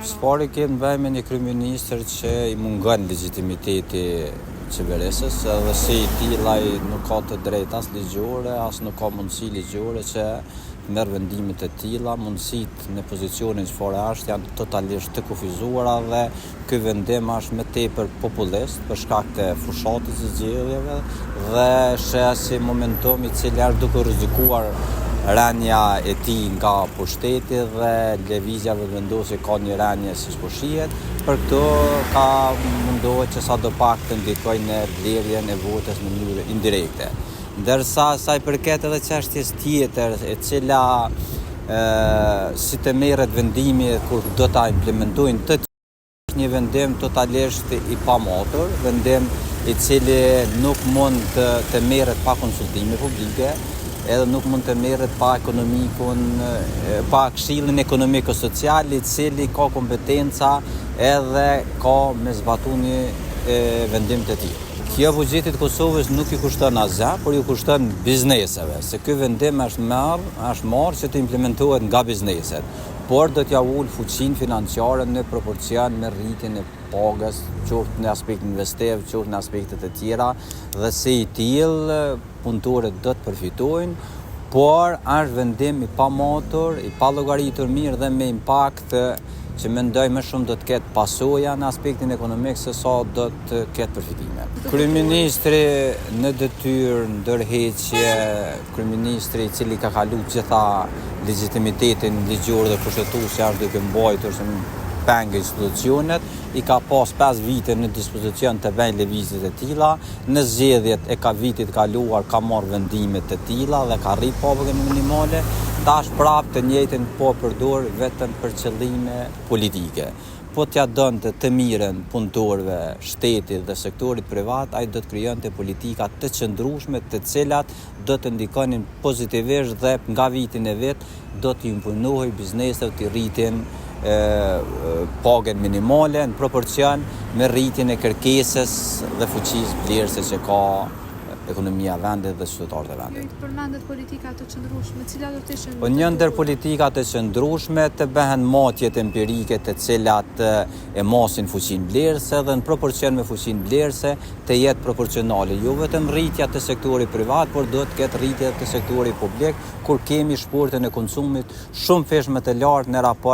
Çfarë kemë bëjmë një kryeministër që i mungon legitimiteti qeverisës, edhe si i tillaj nuk ka të drejtë as ligjore, as nuk ka mundësi ligjore që merr vendime të tilla, mundësitë në pozicionin çfarë është janë totalisht të kufizuara dhe ky vendim është më tepër populist për shkak të fushatës së zgjedhjeve dhe sheh si momentum i cili është duke rrezikuar rënia e tij nga pushteti dhe lëvizjave vendosi ka një rënje siç po shihet. Për këto ka mundohet që sadopak të ndikojnë në blerjen e votës në mënyrë indirekte. Ndërsa sa i përket edhe çështjes tjetër e cila si të merret vendimi kur do ta implementojnë të një vendim totalisht i pamatur, vendim i cili nuk mund të merret pa konsultime publike, edhe nuk mund të merret pa pa këshillin ekonomiko-social i cili ka kompetenca edhe ka me zbatuar një vendim të tillë. Kjo buxhetit Kosovës nuk i kushton asgjë, por i kushton bizneseve, se ky vendim është marrë që të implementohet nga bizneset, por do t'ja ul fuqinë financiare në proporcion me rritjen e pagës, qoftë në aspektin investiv, qoftë në aspekte të tjera, dhe se i tillë punëtorët do të përfitojnë, por është vendim i pamatur, i pa llogaritur mirë dhe me impakt që mendoj më shumë do të ketë pasoja në aspektin ekonomik se sa do të ketë përfitime. Kryeministri në detyrë ndërheqje, kryeministri i cili ka kaluar gjitha legitimitetin ligjor dhe kushtetues që është duke mbajtur si pengë institucionet, i ka pas 5 vite në dispozicion të bëjë lëvizje të tilla, në zgjedhjet e vitit kaluar ka marrë vendime të tilla dhe ka rrit pagën minimale, tash prapë të njëjtën po përdor vetëm për qëllime politike. Po t'ja donte të mirën punëtorëve, shtetit dhe sektorit privat, ai do të krijonte politika të qëndrueshme, të cilat do të ndikonin pozitivisht dhe nga vitin e vet do të imponohej bizneset të rritin pagën minimale në proporcion me rritjen e kërkesës dhe fuqisë vlerëse që ka ekonomia e vendit dhe qytetarët e vendit. Përmendet politika të qëndrueshme, cilat do të ishin? Po një ndër politikat e qëndrueshme të bëhen matjet empirike të cilat e masin fuqinë vlerëse dhe në proporcion me fuqinë vlerëse të jetë proporcionale. Jo vetëm rritja të sektorit privat, por do të ketë rritja të sektorit publik, kur kemi shportën e konsumit shumë fesh më të lartë në raport